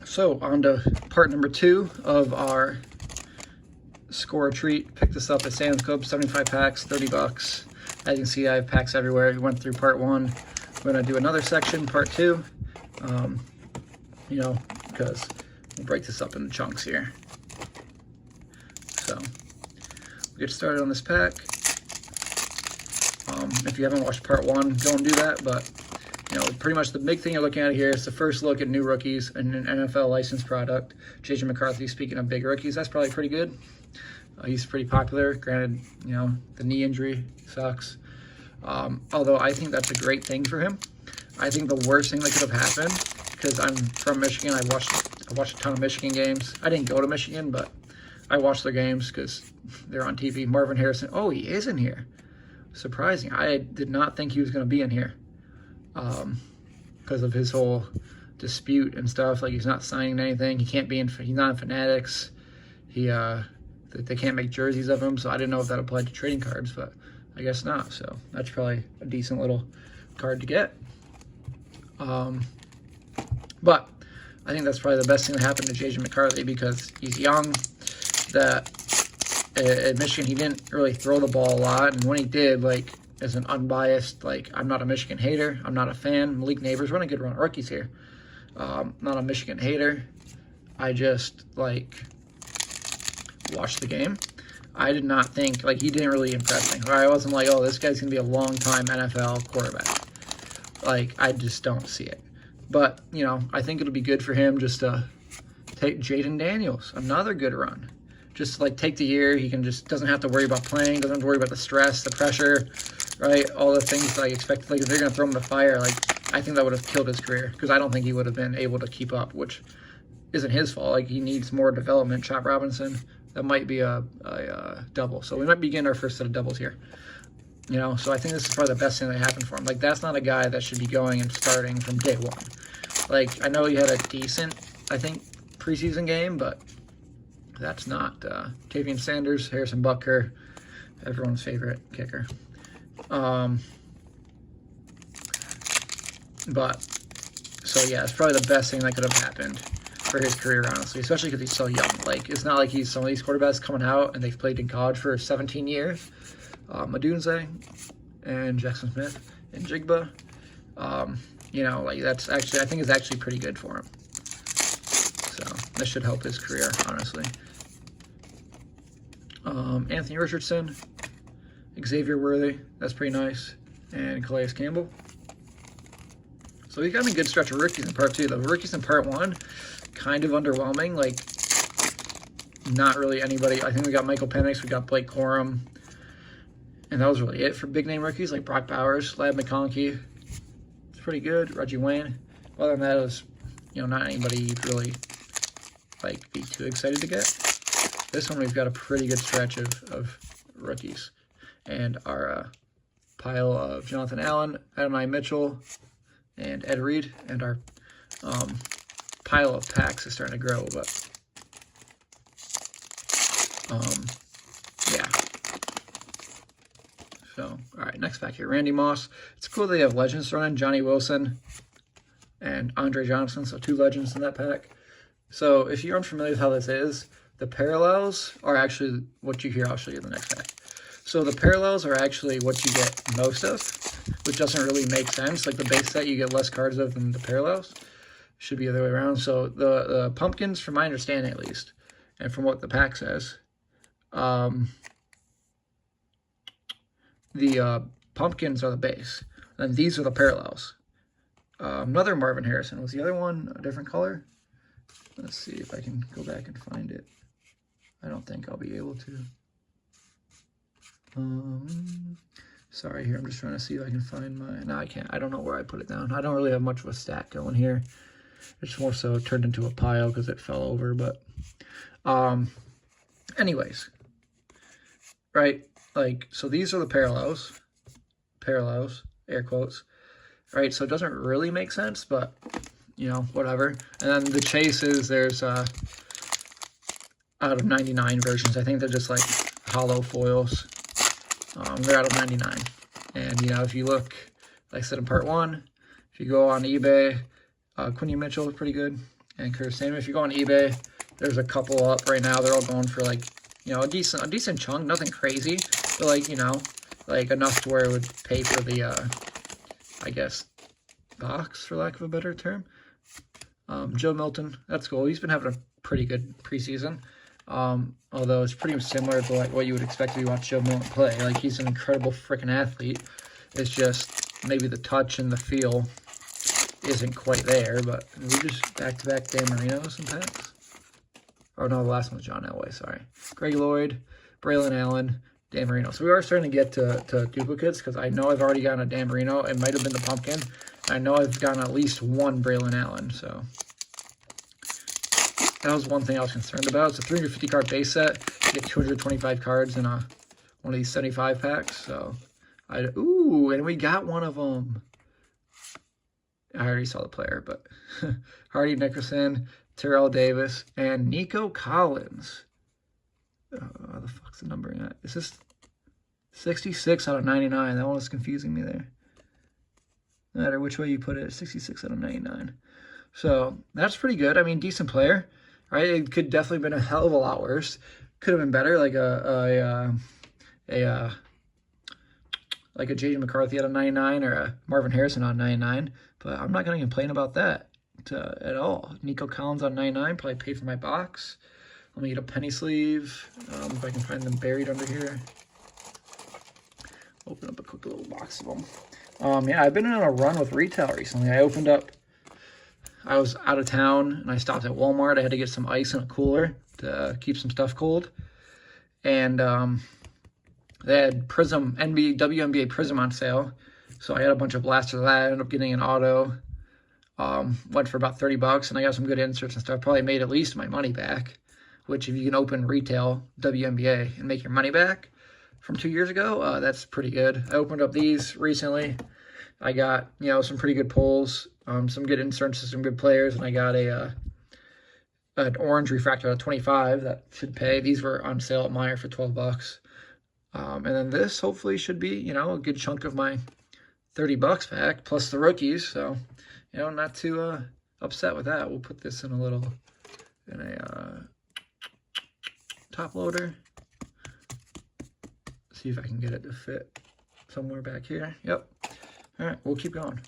So on to part number 2 of our score a treat. Picked this up at Sam's Club, 75 packs, 30 bucks. As you can see, I have packs everywhere. We went through part 1. We're gonna do another section, part 2. You know, because we'll break this up into chunks here. So we'll get started on this pack. If you haven't watched part 1, go and do that. But you know, pretty much the big thing you're looking at here is the first look at new rookies and an NFL licensed product. J.J. McCarthy, speaking of big rookies, that's probably pretty good. He's pretty popular. Granted, you know, the knee injury sucks. Although I think that's a great thing for him. I think the worst thing that could have happened, because I'm from Michigan, I watched a ton of Michigan games. I didn't go to Michigan, but I watched their games because they're on TV. Marvin Harrison, oh, he is in here. Surprising. I did not think he was going to be in here. Because of his whole dispute and stuff. Like, he's not signing anything. He can't be in. He's not in Fanatics. They can't make jerseys of him. So I didn't know if that applied to trading cards, but I guess not. So that's probably a decent little card to get. But I think that's probably the best thing that happened to J.J. McCarthy, because he's young. That at Michigan he didn't really throw the ball a lot, and when he did, like, as an unbiased, like, I'm not a Michigan hater. I'm not a fan. Malik Neighbors running a good run of rookies here. Not a Michigan hater. I just, like, watched the game. I did not think, like, he didn't really impress me. I wasn't like, oh, this guy's going to be a long-time NFL quarterback. Like, I just don't see it. But, you know, I think it'll be good for him just to take Jaden Daniels. Another good run. Just, like, take the year. He can just, doesn't have to worry about playing. Doesn't have to worry about the stress, the pressure. Right, all the things that I expect. Like, if they're going to throw him in the fire, like, I think that would have killed his career, because I don't think he would have been able to keep up, which isn't his fault. Like, he needs more development. Chop Robinson, that might be a double. So we might be getting our first set of doubles here. You know, so I think this is probably the best thing that happened for him. Like, that's not a guy that should be going and starting from day one. Like, I know he had a decent, I think, preseason game, but that's not Tavian Sanders, Harrison Butker, everyone's favorite kicker. But, so yeah, it's probably the best thing that could have happened for his career, honestly, especially because he's so young. Like, it's not like he's some of these quarterbacks coming out and they've played in college for 17 years. Madunze and Jackson Smith and Jigba. You know, like, that's actually, I think it's actually pretty good for him. So, this should help his career, honestly. Anthony Richardson, Xavier Worthy, that's pretty nice, and Calais Campbell. So we've got a good stretch of rookies in part 2. The rookies in part 1, kind of underwhelming. Like, not really anybody. I think we got Michael Penix, we got Blake Corum, and that was really it for big name rookies, like Brock Bowers, Lab McConkey. It's pretty good. Reggie Wayne. Other than that, it was, you know, not anybody you'd really, like, be too excited to get. This one, we've got a pretty good stretch of rookies. And our pile of Jonathan Allen, Adonai Mitchell, and Ed Reed. And our pile of packs is starting to grow, but yeah. So, all right, next pack here. Randy Moss. It's cool they have legends thrown in. Johnny Wilson and Andre Johnson, so 2 legends in that pack. So if you're unfamiliar with how this is, the parallels are actually what you hear. I'll show you the next pack. So the parallels are actually what you get most of, which doesn't really make sense. Like, the base set you get less cards of than the parallels. Should be the other way around. So the pumpkins, from my understanding at least, and from what the pack says, the pumpkins are the base, and these are the parallels. Another Marvin Harrison. Was the other one a different color? Let's see if I can go back and find it. I don't think I'll be able to. Sorry, here, I'm just trying to see if I can find my... No, I can't. I don't know where I put it down. I don't really have much of a stack going here. It's more so turned into a pile because it fell over, but... anyways. Right? Like, so these are the parallels. Parallels, air quotes. Right? So it doesn't really make sense, but, you know, whatever. And then the chases, there's... out of 99 versions. I think they're just like hollow foils. They're out of 99. And, you know, if you look, like I said in part 1, if you go on eBay, Quinny Mitchell is pretty good. and Curtis Samuel. If you go on eBay, there's a couple up right now. They're all going for like, you know, a decent chunk, nothing crazy, but like, you know, like enough to where it would pay for the, I guess, box, for lack of a better term. Joe Milton, that's cool. He's been having a pretty good preseason. Although it's pretty similar to like what you would expect if you watch Joe Milton play. Like, he's an incredible freaking athlete. It's just maybe the touch and the feel isn't quite there, but we just back-to-back Dan Marinos and packs. Oh, no, the last one was John Elway, sorry. Greg Lloyd, Braylon Allen, Dan Marino. So we are starting to get to duplicates, because I know I've already gotten a Dan Marino. It might have been the pumpkin. I know I've gotten at least one Braylon Allen, so that was one thing I was concerned about. It's a 350 card base set. You get 225 cards in one of these 75 packs. So, ooh, and we got one of them. I already saw the player, but Hardy Nickerson, Terrell Davis, and Nico Collins. How the fuck's the numbering at? Is this 66 out of 99? That one was confusing me there. No matter which way you put it, 66 out of 99. So that's pretty good. I mean, decent player, right? It could definitely been a hell of a lot worse. Could have been better, like a J.J. McCarthy out of 99 or a Marvin Harrison out of 99. But I'm not going to complain about that at all. Nico Collins on 99, probably paid for my box. Let me get a penny sleeve, if I can find them buried under here. Open up a quick little box of them. Yeah, I've been on a run with retail recently. I was out of town, and I stopped at Walmart. I had to get some ice in a cooler to keep some stuff cold. And they had Prism, WNBA Prism on sale. So I had a bunch of blasters of that. I ended up getting an auto. Went for about 30 bucks, and I got some good inserts and stuff. Probably made at least my money back, which if you can open retail WNBA and make your money back from 2 years ago, that's pretty good. I opened up these recently. I got, you know, some pretty good pulls, some good inserts, some good players, and I got an orange refractor out of 25 that should pay. These were on sale at Meijer for 12 bucks. And then this hopefully should be, you know, a good chunk of my 30 bucks back, plus the rookies. So, you know, not too upset with that. We'll put this in a top loader. See if I can get it to fit somewhere back here. Yep. All right, we'll keep going.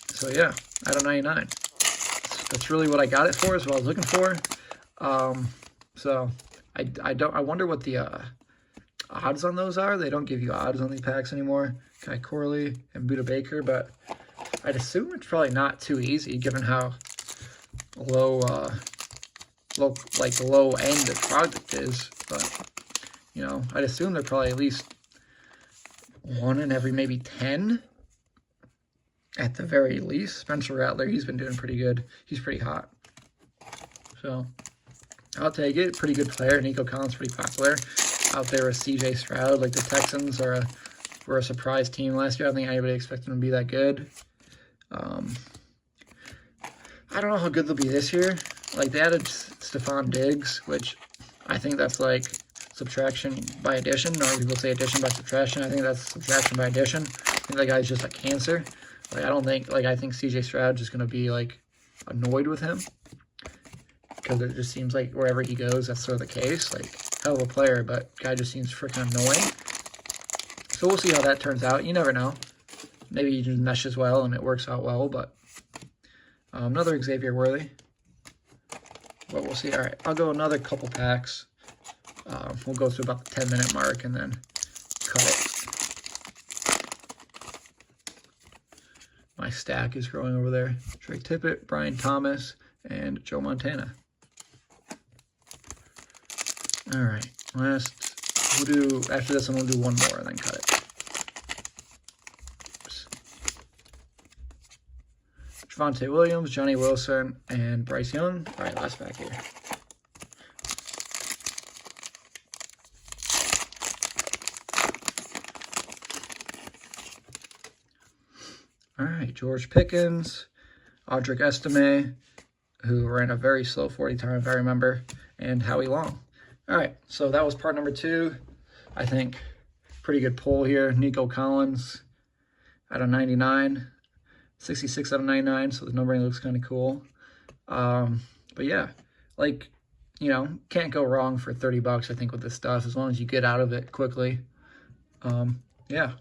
So yeah, out of 99. That's really what I got it for, is what I was looking for. So I wonder what the odds on those are. They don't give you odds on these packs anymore. Kai Corley and Buda Baker, but I'd assume it's probably not too easy given how low end the product is. But you know, I'd assume they're probably at least one in every maybe 10 at the very least. Spencer Rattler, he's been doing pretty good. He's pretty hot. So I'll take it. Pretty good player. Nico Collins, pretty popular out there with CJ Stroud. Like, the Texans were a surprise team last year. I don't think anybody expected them to be that good. I don't know how good they'll be this year. Like, they added Stephon Diggs, which I think that's like subtraction by addition. Or people say addition by subtraction. I think that's subtraction by addition. I think that guy's just a cancer. Like, I think CJ Stroud's just going to be, like, annoyed with him. Because it just seems like wherever he goes, that's sort of the case. Like, hell of a player, but guy just seems freaking annoying. So we'll see how that turns out. You never know. Maybe he just meshes well and it works out well, but another Xavier Worthy. But we'll see. All right, I'll go another couple packs. We'll go through about the 10-minute mark and then cut it. My stack is growing over there. Drake Tippett, Brian Thomas, and Joe Montana. All right, after this one, we'll do one more and then cut it. Oops. Javonte Williams, Johnny Wilson, and Bryce Young. All right, last pack here. All right, George Pickens, Audric Estime, who ran a very slow 40 time, if I remember, and Howie Long. All right, so that was part number 2. I think pretty good pull here. Nico Collins out of 99, 66 out of 99, so the numbering looks kind of cool. But yeah, like, you know, can't go wrong for $30, I think, with this stuff, as long as you get out of it quickly. Yeah.